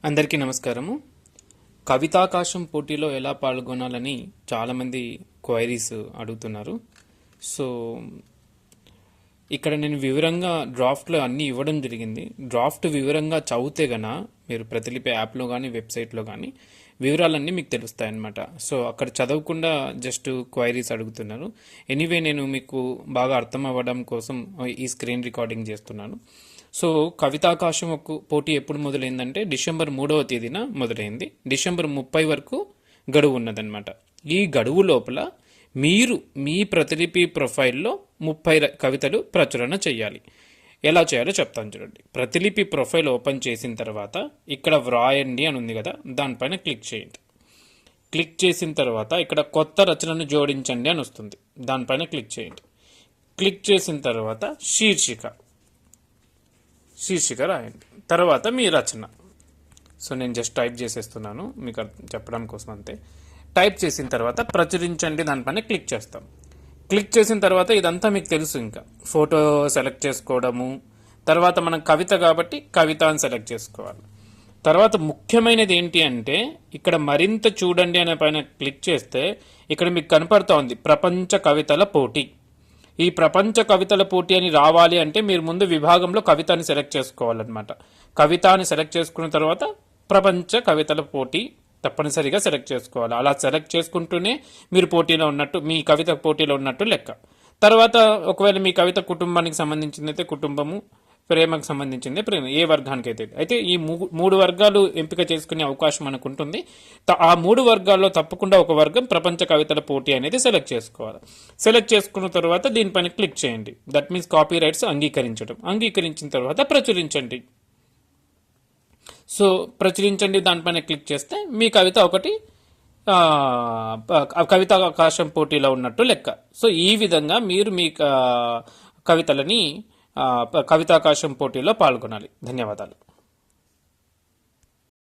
అందరికీ నమస్కారము. కవితాకాశం పోటీలో ఎలా పాల్గొనాలని చాలామంది క్వైరీస్ అడుగుతున్నారు. సో ఇక్కడ నేను వివరంగా డ్రాఫ్ట్లో అన్నీ ఇవ్వడం జరిగింది. డ్రాఫ్ట్ వివరంగా చదివితే గన మీరు ప్రతిలిపి యాప్లో కానీ వెబ్సైట్లో కానీ వివరాలన్నీ మీకు తెలుస్తాయన్నమాట. సో అక్కడ చదవకుండా జస్ట్ క్వైరీస్ అడుగుతున్నారు. ఎనీవే నేను మీకు బాగా అర్థం అవ్వడం కోసం ఈ స్క్రీన్ రికార్డింగ్ చేస్తున్నాను. సో కవితాకాశం పోటీ ఎప్పుడు మొదలైందంటే డిసెంబర్ 3వ తేదీన మొదలైంది. డిసెంబర్ 30 వరకు గడువు ఉన్నదన్నమాట. ఈ గడువు లోపల మీరు మీ ప్రతిలిపి ప్రొఫైల్లో 30 కవితలు ప్రచురణ చేయాలి. ఎలా చేయాలో చెప్తాను చూడండి. ప్రతిలిపి ప్రొఫైల్ ఓపెన్ చేసిన తర్వాత ఇక్కడ వ్రాయండి అని ఉంది కదా, దానిపైన క్లిక్ చేయండి. క్లిక్ చేసిన తర్వాత ఇక్కడ కొత్త రచనను జోడించండి అని వస్తుంది, దానిపైన క్లిక్ చేయండి. క్లిక్ చేసిన తర్వాత శీర్షిక రాయండి. తర్వాత మీ రచన. సో నేను జస్ట్ టైప్ చేసేస్తున్నాను మీకు చెప్పడం కోసం అంతే. టైప్ చేసిన తర్వాత ప్రచురించండి దానిపైన క్లిక్ చేస్తాం. క్లిక్ చేసిన తర్వాత ఇదంతా మీకు తెలుసు. ఇంకా ఫోటో సెలెక్ట్ చేసుకోవడము, తర్వాత మనం కవిత కాబట్టి కవిత అని సెలెక్ట్ చేసుకోవాలి. తర్వాత ముఖ్యమైనది ఏంటి అంటే ఇక్కడ మరింత చూడండి అనే పైన క్లిక్ చేస్తే ఇక్కడ మీకు కనపడుతూ ఉంది ప్రపంచ కవితల పోటీ. ఈ ప్రపంచ కవితల పోటీ అని రావాలి అంటే మీరు ముందు విభాగంలో కవితని సెలెక్ట్ చేసుకోవాలన్నమాట. కవితని సెలెక్ట్ చేసుకున్న తర్వాత ప్రపంచ కవితల పోటీ తప్పనిసరిగా సెలెక్ట్ చేసుకోవాలి. అలా సెలెక్ట్ చేసుకుంటూనే మీరు పోటీలో ఉన్నట్టు, మీ కవిత పోటీలో ఉన్నట్టు లెక్క. తర్వాత ఒకవేళ మీ కవిత కుటుంబానికి సంబంధించిందైతే కుటుంబము, ప్రేమకు సంబంధించింది ప్రేమ, ఏ వర్గానికి అయితే ఈ 3 వర్గాలు ఎంపిక చేసుకునే అవకాశం మనకు ఉంటుంది. ఆ 3 వర్గాల్లో తప్పకుండా ఒక వర్గం ప్రపంచ కవితల పోటీ అనేది సెలెక్ట్ చేసుకోవాలి. సెలెక్ట్ చేసుకున్న తర్వాత దీనిపైన క్లిక్ చేయండి. దట్ మీన్స్ కాపీ రైట్స్ అంగీకరించడం. అంగీకరించిన తర్వాత ప్రచురించండి. సో ప్రచురించండి దానిపైన క్లిక్ చేస్తే మీ కవిత ఒకటి కవితాకాశం పోటీలో ఉన్నట్టు లెక్క. సో ఈ విధంగా మీరు మీ కవితలని కవితాకాశం పోటీలో పాల్గొనాలి. ధన్యవాదాలు.